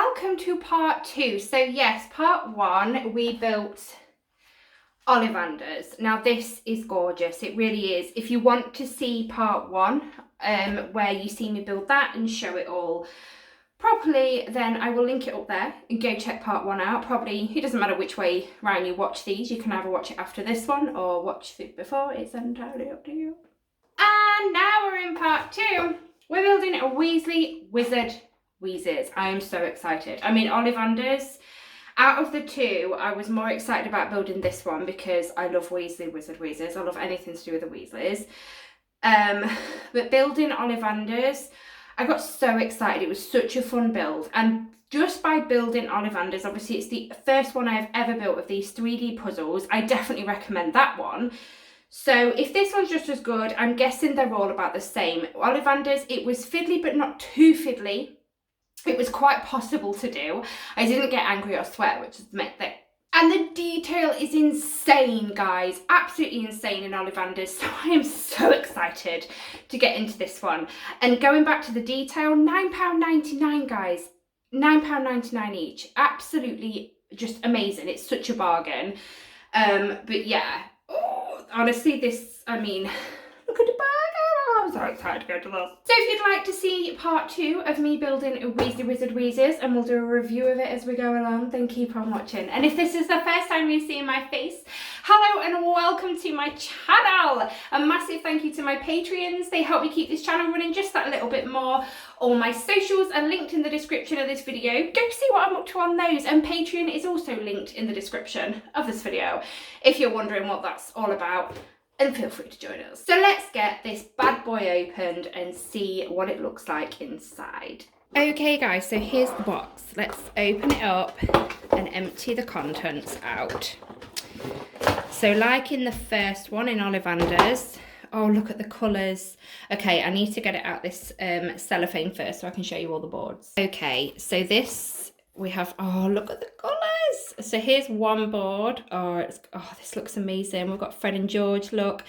welcome to part 2. So yes, part 1 we built Ollivanders. Now this is gorgeous, it really is. If you want to see part 1 where you see me build that and show it all properly, then I will link it up there and go check part 1 out. Probably, it doesn't matter which way round you watch these, you can either watch it after this one or watch it before, it's entirely up to you. And now we're in part 2. We're building a Weasley Wizard Wheezes. I am so excited. I mean, Ollivanders, out of the 2, I was more excited about building this one because I love Weasley Wizard Wheezes. I love anything to do with the Weasleys. But building Ollivanders, I got so excited. It was such a fun build. And just by building Ollivanders, obviously it's the first one I've ever built of these 3D puzzles. I definitely recommend that one. So if this one's just as good, I'm guessing they're all about the same. Ollivanders, it was fiddly but not too fiddly. It was quite possible to do. I didn't get angry or sweat, which is the main thing. And the detail is insane, guys. Absolutely insane in Ollivanders. So I am so excited to get into this one. And going back to the detail, £9.99, guys. £9.99 each. Absolutely just amazing. It's such a bargain. But yeah. Oh, honestly, this, I mean, look at the bag. I'm so excited to go to this. So if you'd like to see part 2 of me building a Weasley Wizard Wheezes, and we'll do a review of it as we go along, then keep on watching. And if this is the first time you're seeing my face, hello and welcome to my channel. A massive thank you to my Patreons. They help me keep this channel running just that little bit more. All my socials are linked in the description of this video. Go see what I'm up to on those, and Patreon is also linked in the description of this video if you're wondering what that's all about. And feel free to join us. So let's get this bad boy opened and see what it looks like inside. Okay guys, so here's the box. Let's open it up and empty the contents out. So like in the first one in Ollivanders, oh look at the colours. Okay, I need to get it out this cellophane first so I can show you all the boards. Okay, so this we have, oh look at the colours. So here's one board. Oh, this looks amazing. We've got Fred and George, look.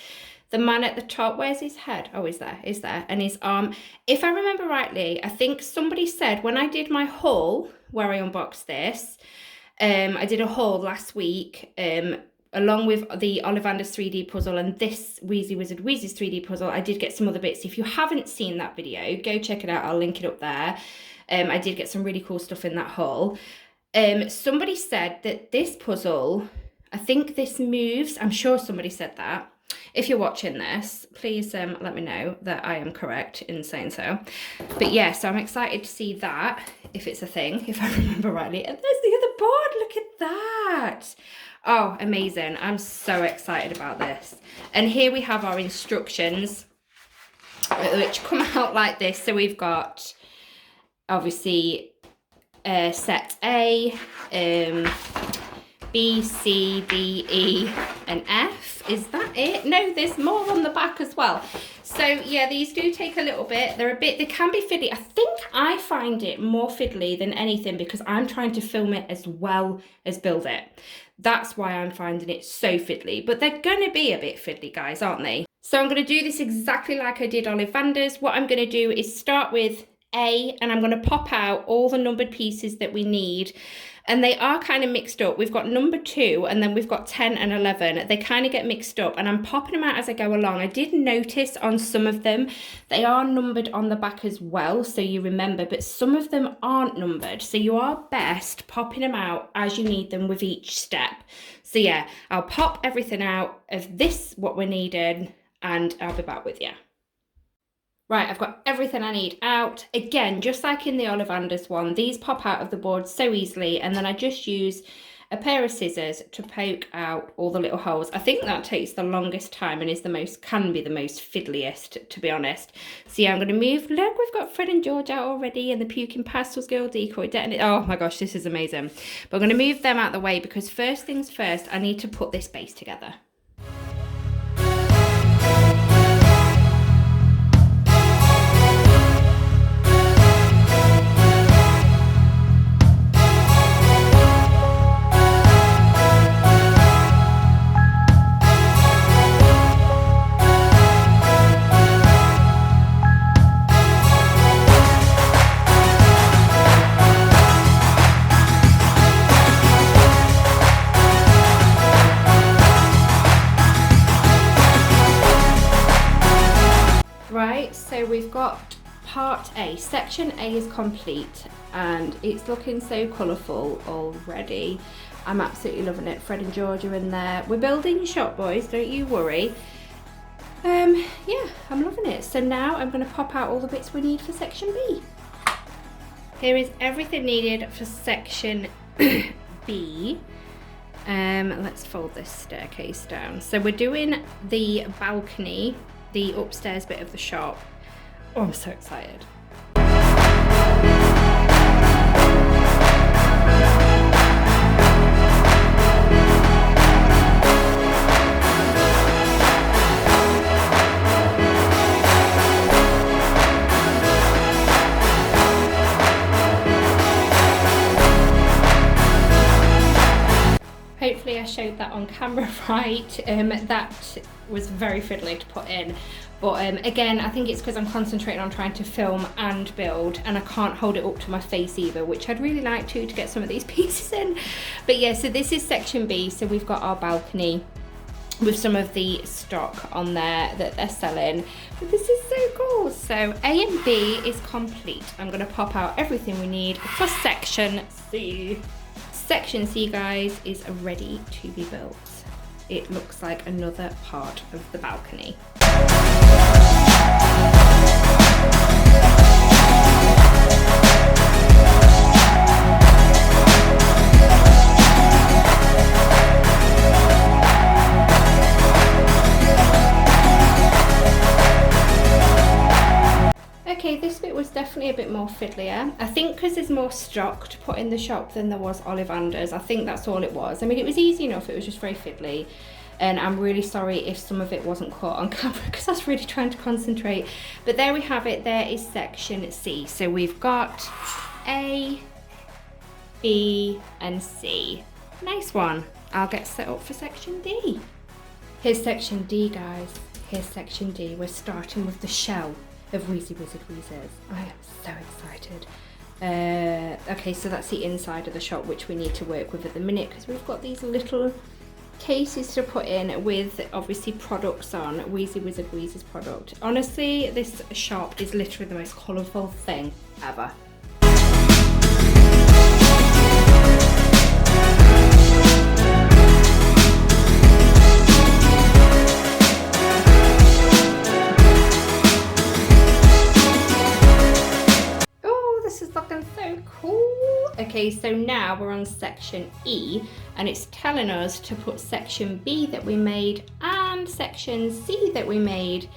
The man at the top, where's his head? Oh, he's there. And his arm. If I remember rightly, I think somebody said when I did my haul, where I unboxed this, I did a haul last week, along with the Ollivanders 3D puzzle and this Weasley Wizard Wheezes 3D puzzle. I did get some other bits. If you haven't seen that video, go check it out. I'll link it up there. I did get some really cool stuff in that haul. Somebody said that this puzzle, I think this moves. I'm sure somebody said that. If you're watching this, please let me know that I am correct in saying so. But yeah, so I'm excited to see that, if it's a thing, if I remember rightly. And there's the other board, look at that. Oh, amazing. I'm so excited about this. And here we have our instructions, which come out like this. So we've got, obviously, set A, B, C, D, E, and F. Is that it? No, there's more on the back as well. So yeah, these do take a little bit. They can be fiddly. I think I find it more fiddly than anything because I'm trying to film it as well as build it. That's why I'm finding it so fiddly. But they're going to be a bit fiddly, guys, aren't they? So I'm going to do this exactly like I did Ollivanders. What I'm going to do is start with A, and I'm going to pop out all the numbered pieces that we need. And they are kind of mixed up. We've got number 2 and then we've got 10 and 11. They kind of get mixed up and I'm popping them out as I go along. I did notice on some of them, they are numbered on the back as well, so you remember, but some of them aren't numbered. So you are best popping them out as you need them with each step. So yeah, I'll pop everything out of this, what we're needing, and I'll be back with you. Right, I've got everything I need out. Again, just like in the Ollivanders one, these pop out of the board so easily, and then I just use a pair of scissors to poke out all the little holes. I think that takes the longest time and is can be the most fiddliest, to be honest. So yeah, I'm going to move. Look, we've got Fred and George out already, and the Puking Pastels Girl decoy detonator. Oh my gosh, this is amazing. But I'm going to move them out the way because first things first, I need to put this base together. so we've got part A. Section A is complete and it's looking so colourful already. I'm absolutely loving it. Fred and George are in there. We're building shop, boys, don't you worry. Yeah, I'm loving it. So now I'm going to pop out all the bits we need for section B. Here is everything needed for section B. Let's fold this staircase down. So we're doing the balcony, the upstairs bit of the shop. Oh, I'm so excited. Hopefully I showed that on camera right. That was very fiddly to put in, but again, I think it's because I'm concentrating on trying to film and build, and I can't hold it up to my face either, which I'd really like to get some of these pieces in. But yeah, so this is section B. So we've got our balcony with some of the stock on there that they're selling. But this is so cool. So A and B is complete. I'm going to pop out everything we need for section C. Section C, guys, is ready to be built. It looks like another part of the balcony. Okay, this bit was definitely a bit more fiddlier. I think because there's more stock to put in the shop than there was Ollivanders. I think that's all it was. I mean, it was easy enough, it was just very fiddly. And I'm really sorry if some of it wasn't caught on camera because I was really trying to concentrate. But there we have it, there is section C. So we've got A, B, and C. Nice one. I'll get set up for section D. Here's section D, guys. Here's section D. We're starting with the shell of Weasley Wizard Wheezes. I am so excited. Okay, so that's the inside of the shop, which we need to work with at the minute because we've got these little cases to put in with obviously products on, Weasley Wizard Wheezes product. Honestly, this shop is literally the most colourful thing ever. Okay, so now we're on section E and it's telling us to put section B that we made and section C that we made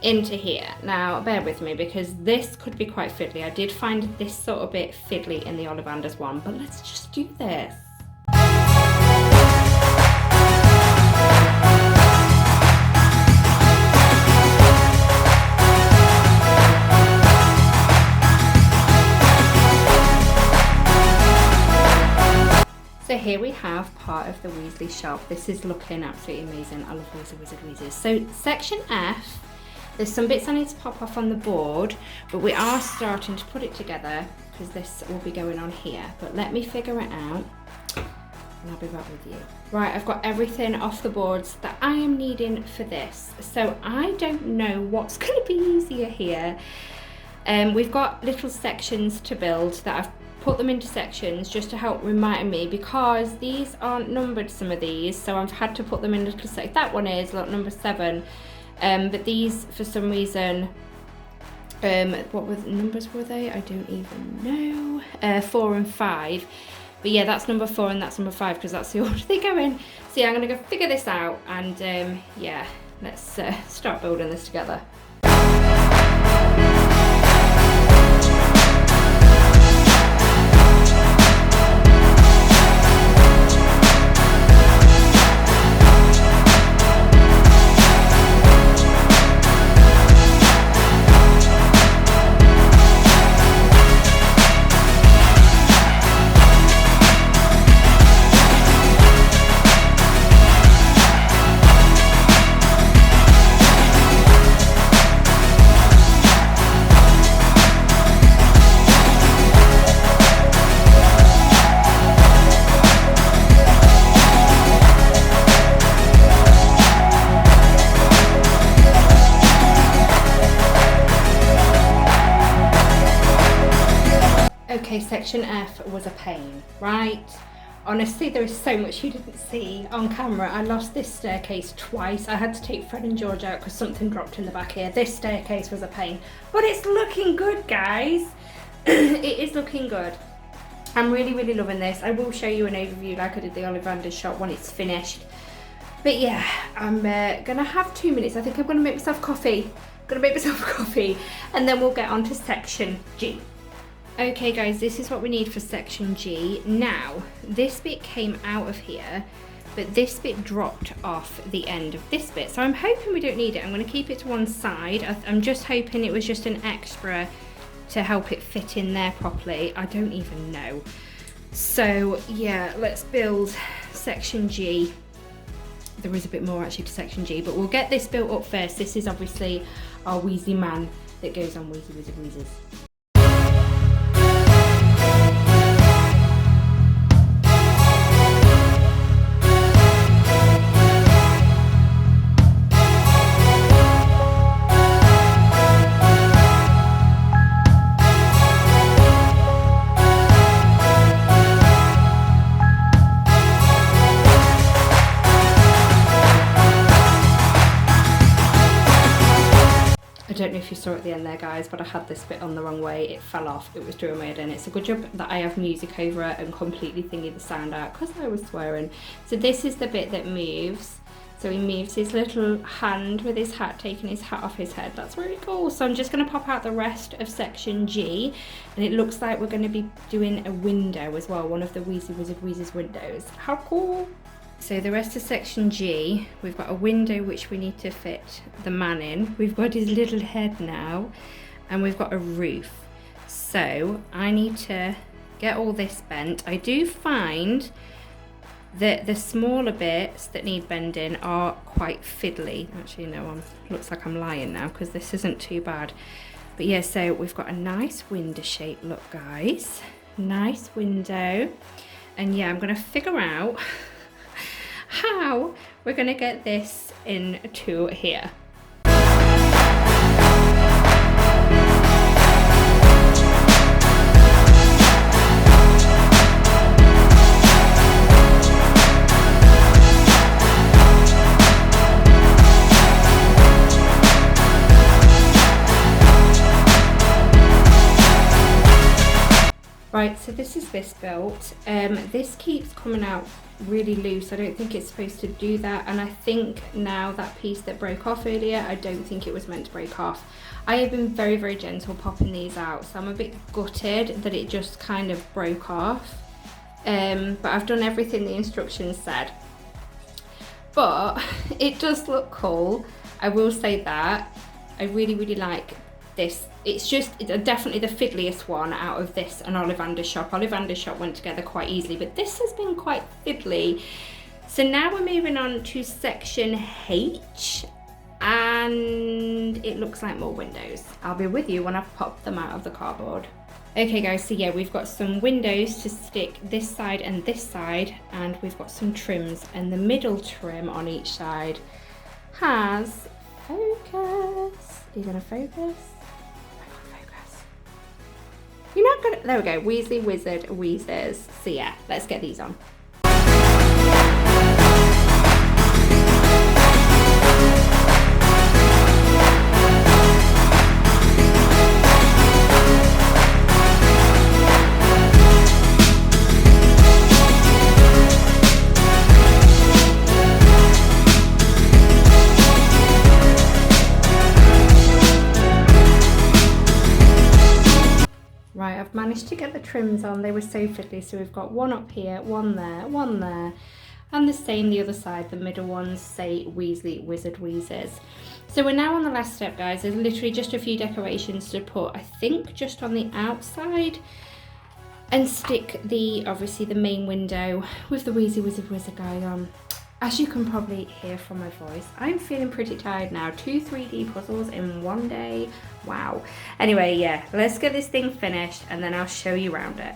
into here. Now bear with me because this could be quite fiddly. I did find this sort of bit fiddly in the Ollivanders one, but let's just do this. So here we have part of the Weasley shop. This is looking absolutely amazing. I love Weasley Wizard Wheezes. So section F, there's some bits I need to pop off on the board, but we are starting to put it together because this will be going on here. But let me figure it out and I'll be back with you. Right, I've got everything off the boards that I am needing for this. So I don't know what's going to be easier here. We've got little sections to build that I've put them into sections just to help remind me because these aren't numbered, some of these, so I've had to put them in little sections. That one is lot number 7, but these for some reason, what were the numbers were they? I don't even know. 4 and 5, but yeah, that's number 4 and that's number 5 because that's the order they go in. So yeah, I'm gonna go figure this out and yeah, let's start building this together. section F was a pain, right? Honestly, there is so much you didn't see on camera. I lost this staircase twice. I had to take Fred and George out because something dropped in the back here. This staircase was a pain, but it's looking good, guys. It is looking good. I'm really, really loving this. I will show you an overview like I did the Ollivander's shop when it's finished. But yeah, I'm gonna have 2 minutes. I think I'm gonna make myself coffee. And then we'll get on to section G. Okay guys, this is what we need for section G. Now, this bit came out of here, but this bit dropped off the end of this bit. So I'm hoping we don't need it. I'm going to keep it to one side. I'm just hoping it was just an extra to help it fit in there properly. I don't even know. So yeah, let's build section G. There is a bit more actually to section G, but we'll get this built up first. This is obviously our Weasley man that goes on Weasley Wizard Wheezes. I don't know if you saw at the end there guys, but I had this bit on the wrong way. It fell off. It was doing my head in. It's a good job that I have music over it and completely thingy the sound out because I was swearing. So this is the bit that moves. So he moves his little hand with his hat, taking his hat off his head. That's really cool. So I'm just going to pop out the rest of section G, and it looks like we're going to be doing a window as well, one of the Weasley Wizard Wheezes windows. How cool! So the rest of section G, we've got a window which we need to fit the man in. We've got his little head now, and we've got a roof. So I need to get all this bent. I do find that the smaller bits that need bending are quite fiddly. Actually, no, looks like I'm lying now because this isn't too bad. But yeah, so we've got a nice window shape look, guys. Nice window. And yeah, I'm gonna figure out how we're going to get this into here. Right, so this is this built. This keeps coming out really loose. I don't think it's supposed to do that, and I think now that piece that broke off earlier, I don't think it was meant to break off. I have been very, very gentle popping these out, so I'm a bit gutted that it just kind of broke off. But I've done everything the instructions said. But it does look cool. I will say that. I really, really like this. It's definitely the fiddliest one out of this and Ollivander's shop. Ollivander's shop went together quite easily, but this has been quite fiddly. So now we're moving on to section H, and it looks like more windows. I'll be with you when I've popped them out of the cardboard. Okay guys, so yeah, we've got some windows to stick this side and this side, and we've got some trims, and the middle trim on each side has focus. Are you gonna focus? You're not gonna, there we go, Weasley Wizard Wheezes. So yeah, let's get these on. Right, I've managed to get the trims on. They were so fiddly, so we've got one up here, one there, and the same the other side. The middle ones say Weasley Wizard Wheezes. So we're now on the last step, guys. There's literally just a few decorations to put, I think, just on the outside, and stick obviously the main window with the Weasley Wizard guy on. As you can probably hear from my voice, I'm feeling pretty tired now. 2 3D puzzles in one day. Wow. Anyway, yeah, let's get this thing finished and then I'll show you around it.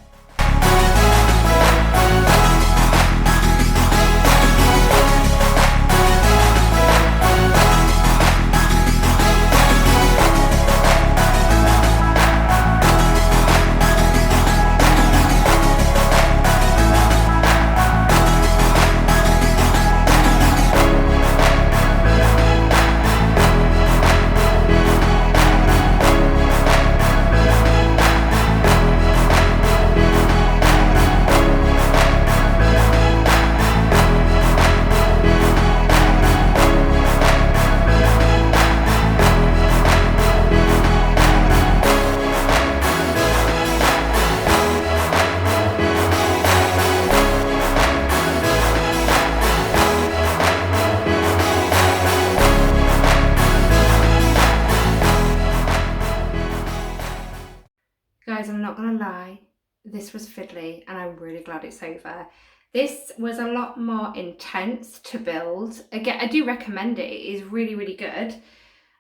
lovely, and I'm really glad it's over. This was a lot more intense to build. Again, I do recommend it. It is really, really good.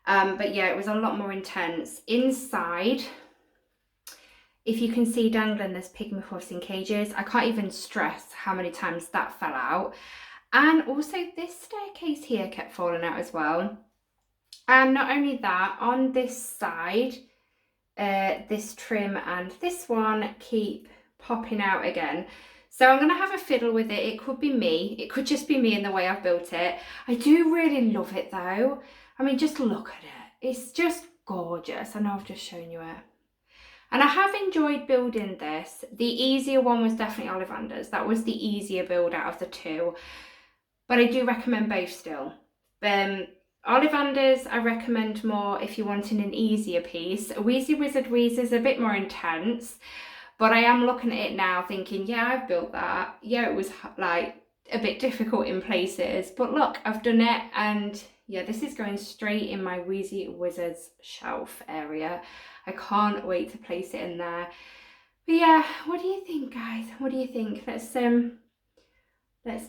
But yeah, it was a lot more intense. Inside, if you can see dangling, there's pygmy puffs in cages. I can't even stress how many times that fell out. And also this staircase here kept falling out as well. And not only that, on this side, this trim and this one keep popping out again. So I'm going to have a fiddle with it. It could be me. It could just be me in the way I've built it. I do really love it though. I mean, just look at it. It's just gorgeous. I know I've just shown you it. And I have enjoyed building this. The easier one was definitely Ollivander's. That was the easier build out of the two. But I do recommend both still. Ollivander's I recommend more if you're wanting an easier piece. Weasley Wizard Wheezes is a bit more intense. But I am looking at it now thinking, yeah, I've built that. Yeah, it was like a bit difficult in places. But look, I've done it. And yeah, this is going straight in my Weasley Wizards shelf area. I can't wait to place it in there. But yeah, what do you think, guys? What do you think? Let's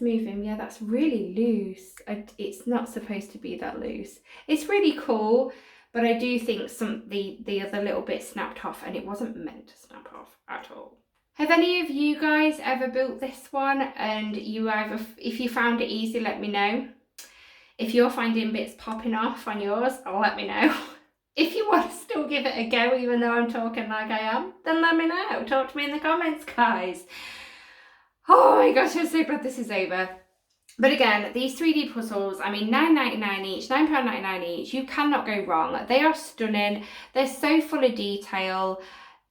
move him. Yeah, that's really loose. It's not supposed to be that loose. It's really cool, but I do think the other little bit snapped off, and it wasn't meant to snap off at all. Have any of you guys ever built this one? And if you found it easy, let me know. If you're finding bits popping off on yours, let me know. If you want to still give it a go, even though I'm talking like I am, then let me know. Talk to me in the comments, guys. Oh my gosh, I'm so glad this is over. But again, these 3D puzzles, I mean, £9.99 each, £9.99 each, you cannot go wrong. They are stunning. They're so full of detail.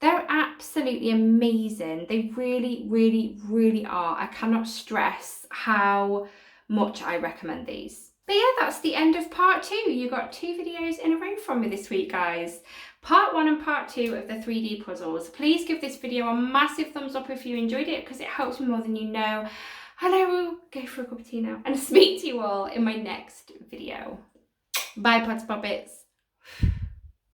They're absolutely amazing. They really, really, really are. I cannot stress how much I recommend these. But yeah, that's the end of part 2. You got 2 videos in a row from me this week, guys. Part 1 and part 2 of the 3D puzzles. Please give this video a massive thumbs up if you enjoyed it, because it helps me more than you know. And I will go for a cup of tea now and speak to you all in my next video. Bye, Pots Poppets.